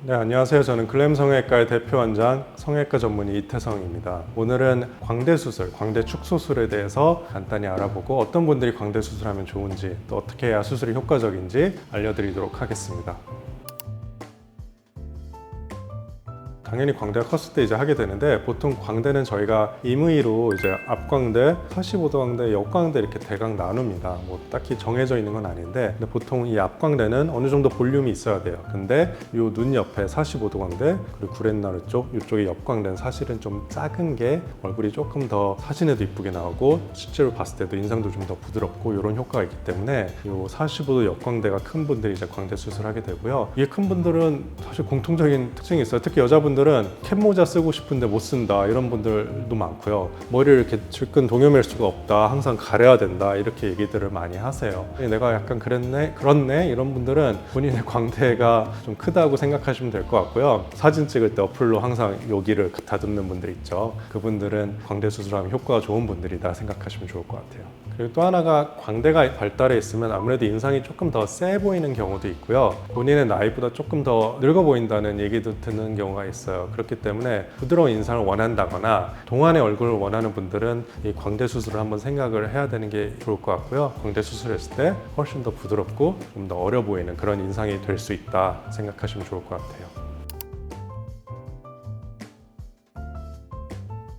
네, 안녕하세요. 저는 글램 성형외과의 대표 원장 성형외과 전문의 이태성입니다. 오늘은 광대 수술, 광대 축소술에 대해서 간단히 알아보고 어떤 분들이 광대 수술하면 좋은지 또 어떻게 해야 수술이 효과적인지 알려드리도록 하겠습니다. 당연히 광대가 컸을 때 이제 하게 되는데, 보통 광대는 저희가 임의로 이제 앞광대, 45도 광대, 옆광대 이렇게 대강 나눕니다. 뭐 딱히 정해져 있는 건 아닌데, 근데 보통 이 앞광대는 어느 정도 볼륨이 있어야 돼요. 근데 이 눈 옆에 45도 광대 그리고 구렛나루 쪽 이쪽에 옆광대는 사실은 좀 작은 게 얼굴이 조금 더 사진에도 이쁘게 나오고 실제로 봤을 때도 인상도 좀 더 부드럽고 이런 효과가 있기 때문에 이 45도 옆광대가 큰 분들이 이제 광대 수술하게 되고요. 이게 큰 분들은 사실 공통적인 특징이 있어요. 특히 여자분들은 캡모자 쓰고 싶은데 못 쓴다 이런 분들도 많고요. 머리를 이렇게 질끈 동여맬 수가 없다, 항상 가려야 된다 이렇게 얘기들을 많이 하세요. 내가 약간 그렇네 이런 분들은 본인의 광대가 좀 크다고 생각하시면 될 것 같고요. 사진 찍을 때 어플로 항상 여기를 다듬는 분들 있죠. 그분들은 광대 수술하면 효과가 좋은 분들이다 생각하시면 좋을 것 같아요. 그리고 또 하나가, 광대가 발달해 있으면 아무래도 인상이 조금 더 세 보이는 경우도 있고요. 본인의 나이보다 조금 더 늙어 보인다는 얘기도 듣는 경우가 있어요. 그렇기 때문에 부드러운 인상을 원한다거나 동안의 얼굴을 원하는 분들은 이 광대 수술을 한번 생각을 해야 되는 게 좋을 것 같고요. 광대 수술했을 때 훨씬 더 부드럽고 좀 더 어려 보이는 그런 인상이 될 수 있다 생각하시면 좋을 것 같아요.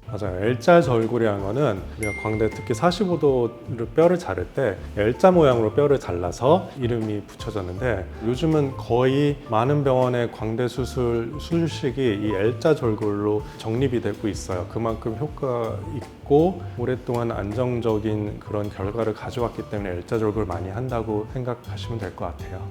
맞아요. L자 절골이라는 거는 우리가 광대 특히 45도를 뼈를 자를 때 L자 모양으로 뼈를 잘라서 이름이 붙여졌는데, 요즘은 거의 많은 병원의 광대 수술식이 이 L자 절골로 정립이 되고 있어요. 그만큼 효과가 있고 오랫동안 안정적인 그런 결과를 가져왔기 때문에 L자 절골을 많이 한다고 생각하시면 될 것 같아요.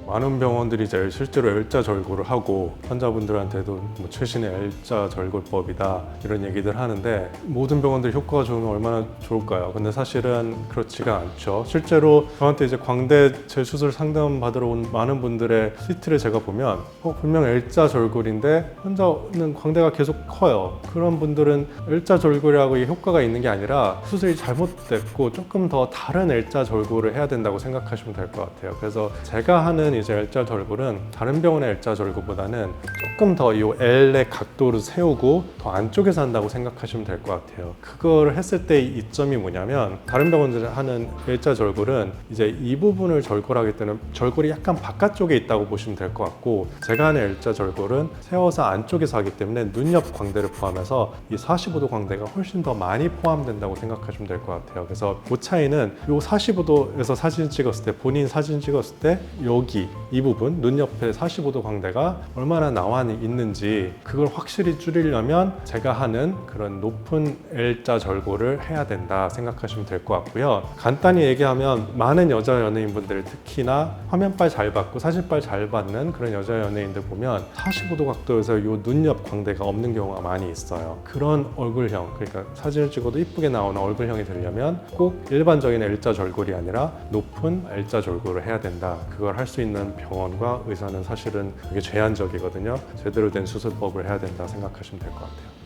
많은 병원들이 이제 실제로 L자 절골을 하고 환자분들한테도 뭐 최신의 L자 절골법이다 이런 얘기들 하는데, 모든 병원들이 효과가 좋으면 얼마나 좋을까요? 근데 사실은 그렇지가 않죠. 실제로 저한테 이제 광대 재수술 상담 받으러 온 많은 분들의 시트를 제가 보면 분명 L자 절골인데 환자는 광대가 계속 커요. 그런 분들은 L자 절골이라고 효과가 있는 게 아니라 수술이 잘못됐고 조금 더 다른 L자 절골을 해야 된다고 생각하시면 될 것 같아요. 그래서 제가 하는 이제 L자 절골은 다른 병원의 L자 절골보다는 조금 더 이 L의 각도를 세우고 더 안쪽에서 한다고 생각하시면 될 것 같아요. 그걸 했을 때 이점이 뭐냐면, 다른 병원들이 하는 L자 절골은 이제 이 부분을 절골하기 때문에 절골이 약간 바깥쪽에 있다고 보시면 될 것 같고, 제가 하는 L자 절골은 세워서 안쪽에서 하기 때문에 눈 옆 광대를 포함해서 이 45도 광대가 훨씬 더 많이 포함된다고 생각하시면 될 것 같아요. 그래서 그 차이는 이 45도에서 사진 찍었을 때, 본인 사진 찍었을 때 여기 이 부분 눈 옆에 45도 광대가 얼마나 나와 있는지 그걸 확실히 줄이려면 제가 하는 그런 높은 L자 절골을 해야 된다 생각하시면 될 것 같고요. 간단히 얘기하면 많은 여자 연예인분들, 특히나 화면빨 잘 받고 사진빨 잘 받는 그런 여자 연예인들 보면 45도 각도에서 이 눈 옆 광대가 없는 경우가 많이 있어요. 그런 얼굴형, 그러니까 사진을 찍어도 이쁘게 나오는 얼굴형이 되려면 꼭 일반적인 L자 절골이 아니라 높은 L자 절골을 해야 된다. 그걸 할 수 있는 병원과 의사는 사실은 되게 제한적이거든요. 제대로 된 수술법을 해야 된다 생각하시면 될 것 같아요.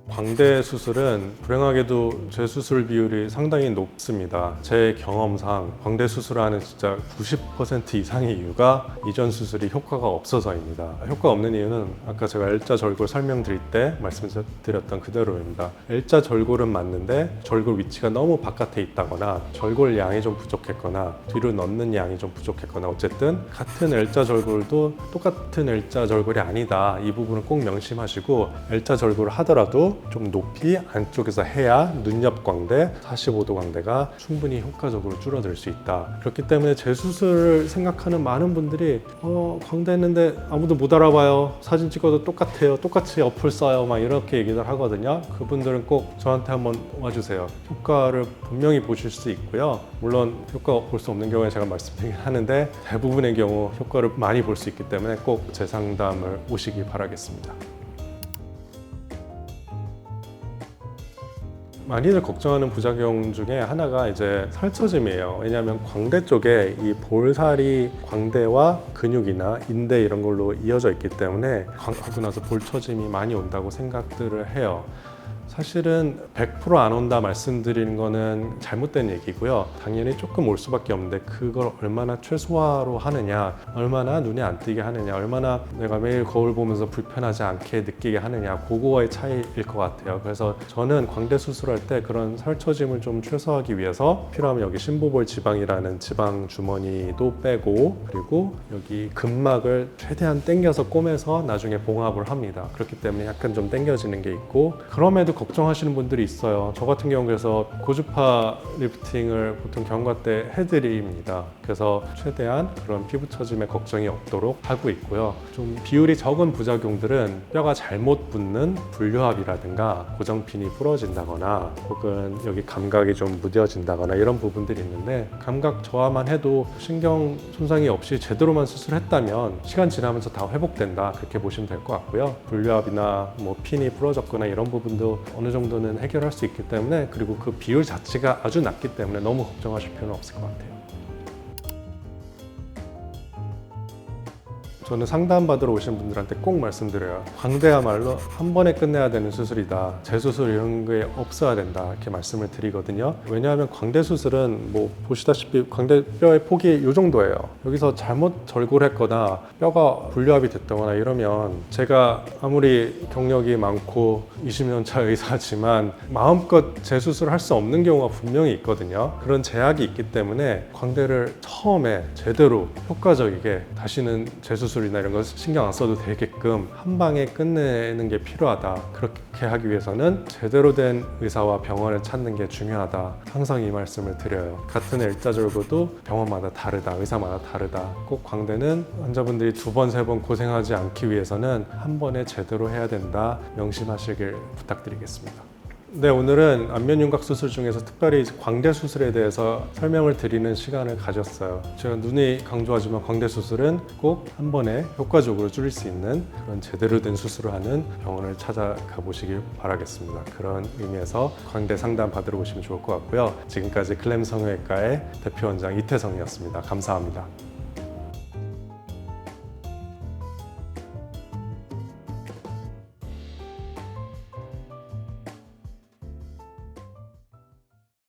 광대 수술은 불행하게도 재수술 비율이 상당히 높습니다. 제 경험상 광대 수술하는 진짜 90% 이상의 이유가 이전 수술이 효과가 없어서입니다. 효과가 없는 이유는 아까 제가 L자 절골 설명드릴 때 말씀드렸던 그대로입니다. L자 절골은 맞는데 절골 위치가 너무 바깥에 있다거나 절골 양이 좀 부족했거나 뒤로 넣는 양이 좀 부족했거나, 어쨌든 같은 L자 절골도 똑같은 L자 절골이 아니다. 이 부분은 꼭 명심하시고, L자 절골을 하더라도 좀 높이 안쪽에서 해야 눈 옆 광대, 45도 광대가 충분히 효과적으로 줄어들 수 있다. 그렇기 때문에 재수술을 생각하는 많은 분들이 광대 했는데 아무도 못 알아봐요, 사진 찍어도 똑같아요, 똑같이 어플 써요, 막 이렇게 얘기를 하거든요. 그분들은 꼭 저한테 한번 와주세요. 효과를 분명히 보실 수 있고요. 물론 효과 볼 수 없는 경우에 제가 말씀드리긴 하는데, 대부분의 경우 효과를 많이 볼 수 있기 때문에 꼭 제 상담을 오시기 바라겠습니다. 많이들 걱정하는 부작용 중에 하나가 이제 살처짐이에요. 왜냐하면 광대 쪽에 이 볼살이 광대와 근육이나 인대 이런 걸로 이어져 있기 때문에 하고 나서 볼처짐이 많이 온다고 생각들을 해요. 사실은 100% 안 온다 말씀드리는 거는 잘못된 얘기고요. 당연히 조금 올 수밖에 없는데 그걸 얼마나 최소화로 하느냐, 얼마나 눈에 안 띄게 하느냐, 얼마나 내가 매일 거울 보면서 불편하지 않게 느끼게 하느냐, 그거의 차이일 것 같아요. 그래서 저는 광대 수술할 때 그런 살처짐을 좀 최소화하기 위해서 필요하면 여기 심부볼 지방이라는 지방 주머니도 빼고, 그리고 여기 근막을 최대한 당겨서 꼬매서 나중에 봉합을 합니다. 그렇기 때문에 약간 좀 당겨지는 게 있고, 그럼에도 걱정하시는 분들이 있어요. 저 같은 경우 그래서 고주파 리프팅을 보통 경과 때 해드립니다. 그래서 최대한 그런 피부 처짐에 걱정이 없도록 하고 있고요. 좀 비율이 적은 부작용들은 뼈가 잘못 붙는 불료합이라든가 고정핀이 부러진다거나 혹은 여기 감각이 좀 무뎌진다거나 이런 부분들이 있는데, 감각 저하만 해도 신경 손상이 없이 제대로만 수술했다면 시간 지나면서 다 회복된다, 그렇게 보시면 될 것 같고요. 불료합이나 뭐 핀이 부러졌거나 이런 부분도 어느 정도는 해결할 수 있기 때문에, 그리고 그 비율 자체가 아주 낮기 때문에 너무 걱정하실 필요는 없을 것 같아요. 저는 상담받으러 오신 분들한테 꼭 말씀드려요. 광대야말로 한 번에 끝내야 되는 수술이다. 재수술 이런 게 없어야 된다, 이렇게 말씀을 드리거든요. 왜냐하면 광대 수술은 뭐 보시다시피 광대뼈의 폭이 이 정도예요. 여기서 잘못 절골 했거나 뼈가 불료합이 됐다거나 이러면, 제가 아무리 경력이 많고 20년 차 의사지만 마음껏 재수술을 할 수 없는 경우가 분명히 있거든요. 그런 제약이 있기 때문에 광대를 처음에 제대로 효과적이게 다시는 재수술이나 이런 거 신경 안 써도 되게끔 한 방에 끝내는 게 필요하다. 그렇게 하기 위해서는 제대로 된 의사와 병원을 찾는 게 중요하다. 항상 이 말씀을 드려요. 같은 일자절골도 병원마다 다르다, 의사마다 다르다. 꼭 광대는 환자분들이 2번, 3번 고생하지 않기 위해서는 한 번에 제대로 해야 된다. 명심하시길 부탁드리겠습니다. 네, 오늘은 안면윤곽 수술 중에서 특별히 광대 수술에 대해서 설명을 드리는 시간을 가졌어요. 제가 눈이 강조하지만 광대 수술은 꼭 한 번에 효과적으로 줄일 수 있는 그런 제대로 된 수술을 하는 병원을 찾아가 보시길 바라겠습니다. 그런 의미에서 광대 상담 받으러 오시면 좋을 것 같고요. 지금까지 글램 성형외과의 대표 원장 이태성이었습니다. 감사합니다.